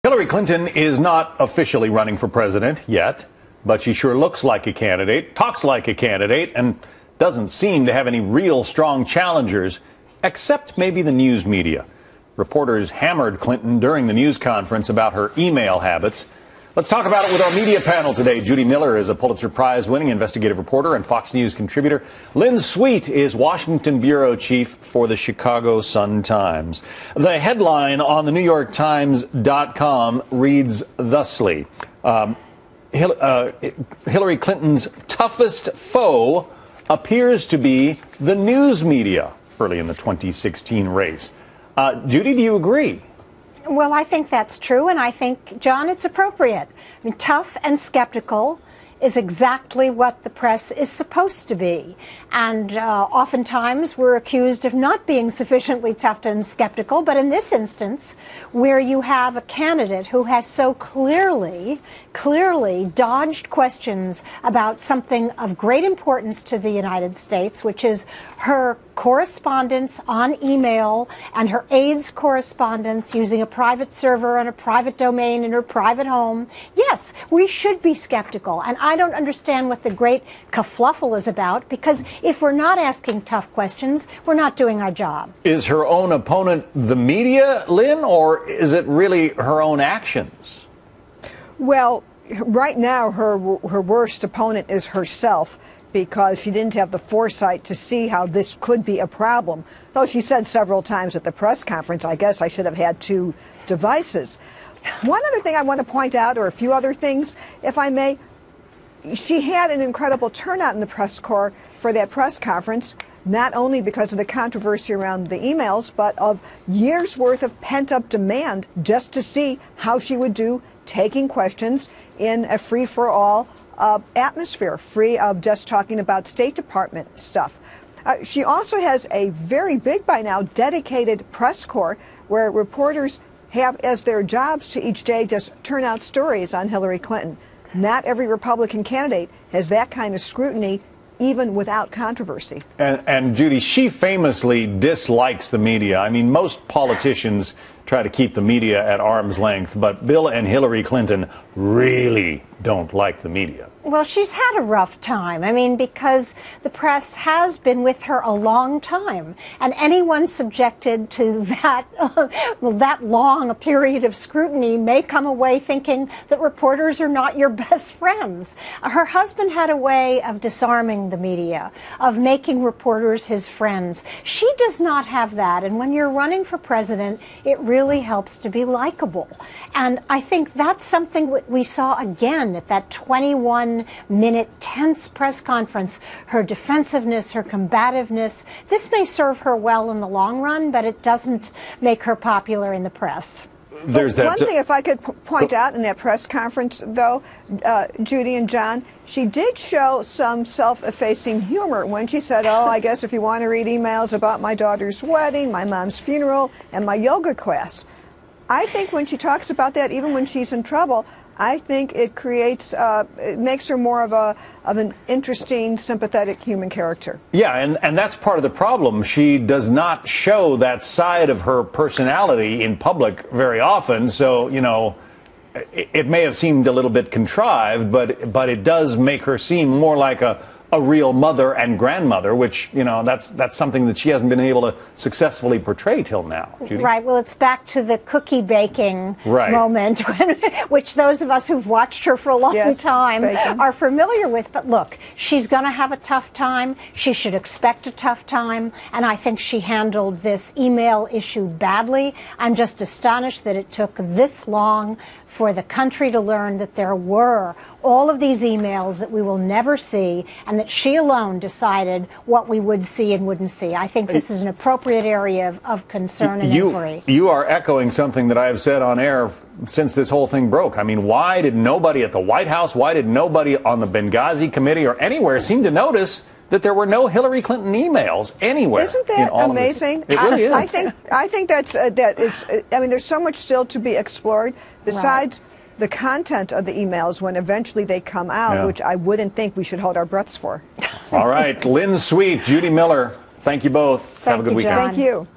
Hillary Clinton is not officially running for president yet, but she sure looks like a candidate, talks like a candidate, and doesn't seem to have any real strong challengers, except maybe the news media. Reporters hammered Clinton during the news conference about her email habits. Let's talk about it with our media panel today. Judy Miller is a Pulitzer Prize-winning investigative reporter and Fox News contributor. Lynn Sweet is Washington bureau chief for the Chicago Sun-Times. The headline on the NewYorkTimes.com reads thusly: Hillary Clinton's toughest foe appears to be the news media early in the 2016 race. Judy, do you agree? Well, I think that's true, and I think, John, it's appropriate. I mean, tough and skeptical is exactly what the press is supposed to be. And oftentimes we're accused of not being sufficiently tough and skeptical, but in this instance, where you have a candidate who has so clearly dodged questions about something of great importance to the United States, which is her correspondence on email and her aides' correspondence using a private server and a private domain in her private home. Yes, we should be skeptical, and I don't understand what the great kerfluffle is about, because if we're not asking tough questions, we're not doing our job. Is her own opponent the media, Lynn, or is it really her own actions? Well, right now her worst opponent is herself, because she didn't have the foresight to see how this could be a problem. Though she said several times at the press conference, I guess I should have had two devices. One other thing I want to point out, or a few other things, if I may, she had an incredible turnout in the press corps for that press conference, not only because of the controversy around the emails, but of years' worth of pent-up demand just to see how she would do taking questions in a free-for-all atmosphere, free of just talking about State Department stuff. She also has a very big, by now, dedicated press corps where reporters have as their jobs to each day just turn out stories on Hillary Clinton. Not every Republican candidate has that kind of scrutiny, even without controversy. And Judy, she famously dislikes the media. I mean, most politicians try to keep the media at arm's length, but Bill and Hillary Clinton really don't like the media. Well, she's had a rough time. I mean, because the press has been with her a long time, and anyone subjected to that that long a period of scrutiny may come away thinking that reporters are not your best friends. Her husband had a way of disarming the media, of making reporters his friends. She does not have that, and when you're running for president, it really helps to be likable. And I think that's something we saw again at that 21-minute tense press conference. Her defensiveness, her combativeness. This may serve her well in the long run, but it doesn't make her popular in the press. There's that. One thing, if I could point out in that press conference, though, Judy and John, she did show some self-effacing humor when she said, oh, I guess if you want to read emails about my daughter's wedding, my mom's funeral, and my yoga class. I think when she talks about that, even when she's in trouble, I think it creates, it makes her more of an interesting, sympathetic human character. Yeah, and that's part of the problem. She does not show that side of her personality in public very often, so, you know, it may have seemed a little bit contrived, but it does make her seem more like a real mother and grandmother, which, you know, that's something that she hasn't been able to successfully portray till now. Judy? Right. Well, it's back to the cookie baking moment, which those of us who've watched her for a long time are familiar with. But look, she's going to have a tough time. She should expect a tough time. And I think she handled this email issue badly. I'm just astonished that it took this long for the country to learn that there were all of these emails that we will never see, and that she alone decided what we would see and wouldn't see. I think this is an appropriate area of concern and inquiry. You are echoing something that I have said on air since this whole thing broke. I mean, why did nobody at the White House, why did nobody on the Benghazi committee or anywhere seem to notice that there were no Hillary Clinton emails anywhere? Isn't that amazing? It really is. I think that is. I mean, there's so much still to be explored besides the content of the emails when eventually they come out, which I wouldn't think we should hold our breaths for. All right, Lynn Sweet, Judy Miller, thank you both. Have a good weekend. Thank you.